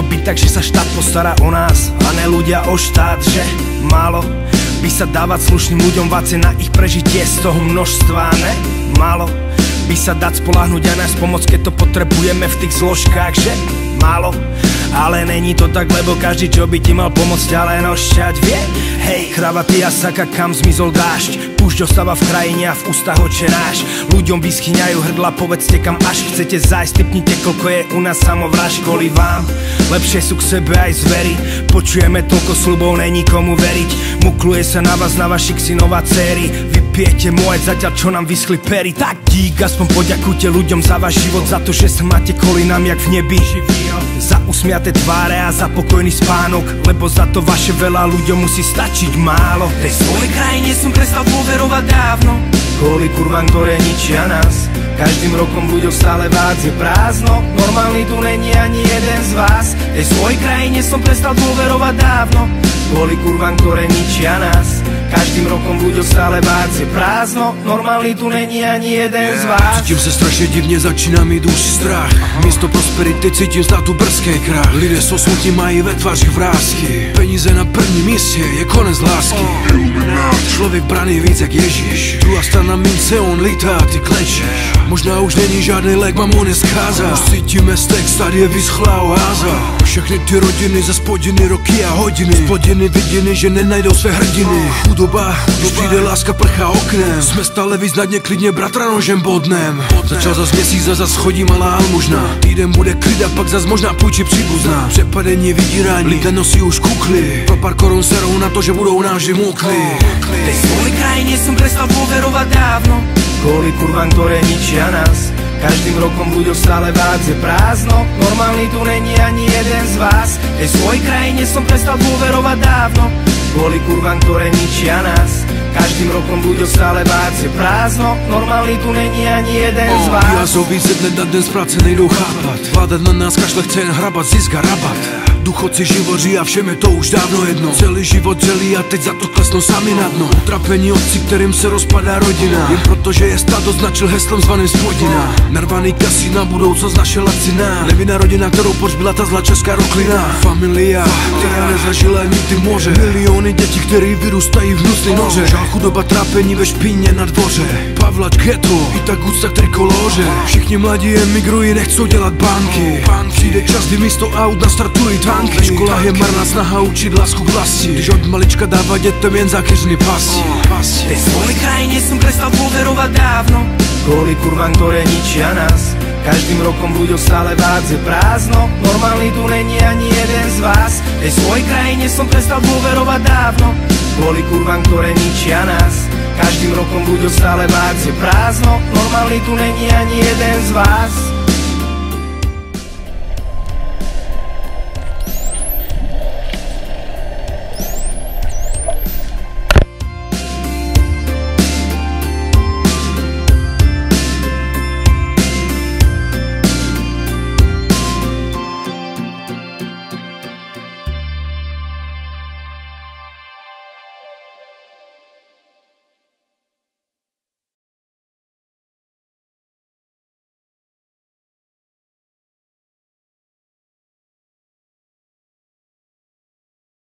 to byť tak, že sa štát postará o nás a ne ľudia o štát, že málo by sa dávať slušným ľuďom váce na ich prežitie z toho množstva, ne? Málo by sa dať spoľahnúť aj nájsť pomoc, keď to potrebujeme v tých zložkách, že málo. Ale není to tak, lebo každý, čo by ti mal pomôcť, ale nošťať vie. Hej, kravaty a saka, kam zmizol dážď? Púšť ostáva v krajine a v ústach očenáš. Ľuďom vyschýňajú hrdla, povedzte kam až chcete zájsť. Tipnite, koľko je u nás samovrážd. Kvôli vám lepšie sú k sebe aj zvery. Počujeme toľko sľubov, není komu veriť. Mukluje sa na vás, na vašich synov a dcéry. Vypijete môj zatiaľ, čo nám vyschli pery. Tak dík, aspoň poďakujte ľuďom za váš život, za to, že sa máte kvôli nám jak v nebi. Za usmiaté tváre a za pokojný spánok, lebo za to vaše veľa ľuďom musí stačiť málo. Tej svojej krajine som prestal dôverovať dávno, kvôli kurvám, ktoré ničia nás. Každým rokom v ľuďoch stále vác je prázdno, normálny tu není ani jeden z vás. Tej svojej krajine som prestal dôverovať dávno, kvôli kurvám, ktoré ničia nás. Každým rokom v ľuďoch stále vác je prázdno, normálny tu není ani jeden z vás. Cítim sa strašne divne, začína mi duši strach. Miesto prosperity cítim státu brzký krach. Lidé sú smutní, mají ve tváři vrásky. Peníze na prvním místě, je konec lásky. Člověk braný víc jak Ježíš. Druhá strana mince, on lítá, ty klečeš. Možná už není žádný lék, mám on neskáza. Už cítíme stek, tady je vyschlá oáza. Všechny ty rodiny za spodiny, roky a hodiny. Spodiny vidiny, že nenajdou své hrdiny. Chudoba, když přijde láska, prchá oknem. Jsme stále víc na dně, klidně bratra nožem bodnem. Začal zas měsíc a zas chodí malá almužna. Týden bude klid a pak zas možná půjčí příbuzná. Přepadení, vydírání, lidé nosí už kukly. Pro pár korun serou na to, že budou náži múkli. Tej svojej krajine som prestal dôverovať dávno, kvôli kurvám, ktoré ničia nás. Každým rokom v ľuďoch stále vác je prázdno, normálny tu není ani jeden z vás. Tej svojej krajine som prestal dôverovať dávno, kvôli kurvám, ktoré ničia nás. Každým rokom v ľuďoch stále vác je prázdno, normálny tu není ani jeden z vás. Jazoví ze dne na den z práce nejdou chápat. Vláda na nás kašle, chce jen hrabat, zisk a rabat. Důchodci živoří a všem je to už dávno jedno. Celý život želí a teď za to klesnou sami na dno. Utrapení otci, kterým se rozpadá rodina, jen protože je stát označil heslem zvaným spodina. Narvaný kasína, budoucnost naše laciná. Nevinná rodina, kterou pohřbila ta zlá česká roklina. Familia, která nezažila nikdy moře. Miliony dětí, který vyrůstají v hnusný noře. Žál, chudoba, trápení ve špíně na dvoře. Pavlač, ghetto, i tak úcta k trikoloře. Všichni mladí emigrují, nechcou dělat banky. Přijde čas, kdy místo aut nastartují tanky. Ve školách je marná snaha učit lásku k vlasti, když od malička dává dětem jen zákeřný pasy. Tej svojej krajine som prestal dôverovať dávno, kvôli kurvám, ktoré ničia nás. Každým rokom v ľuďoch stále vác je prázdno, normálny tu není ani jeden z vás. Tej svojej krajine som prestal dôverovať dávno, kvôli kurvám, ktoré ničia nás. Každým rokom v ľuďoch stále vác je prázdno, normálny tu není ani jeden z vás.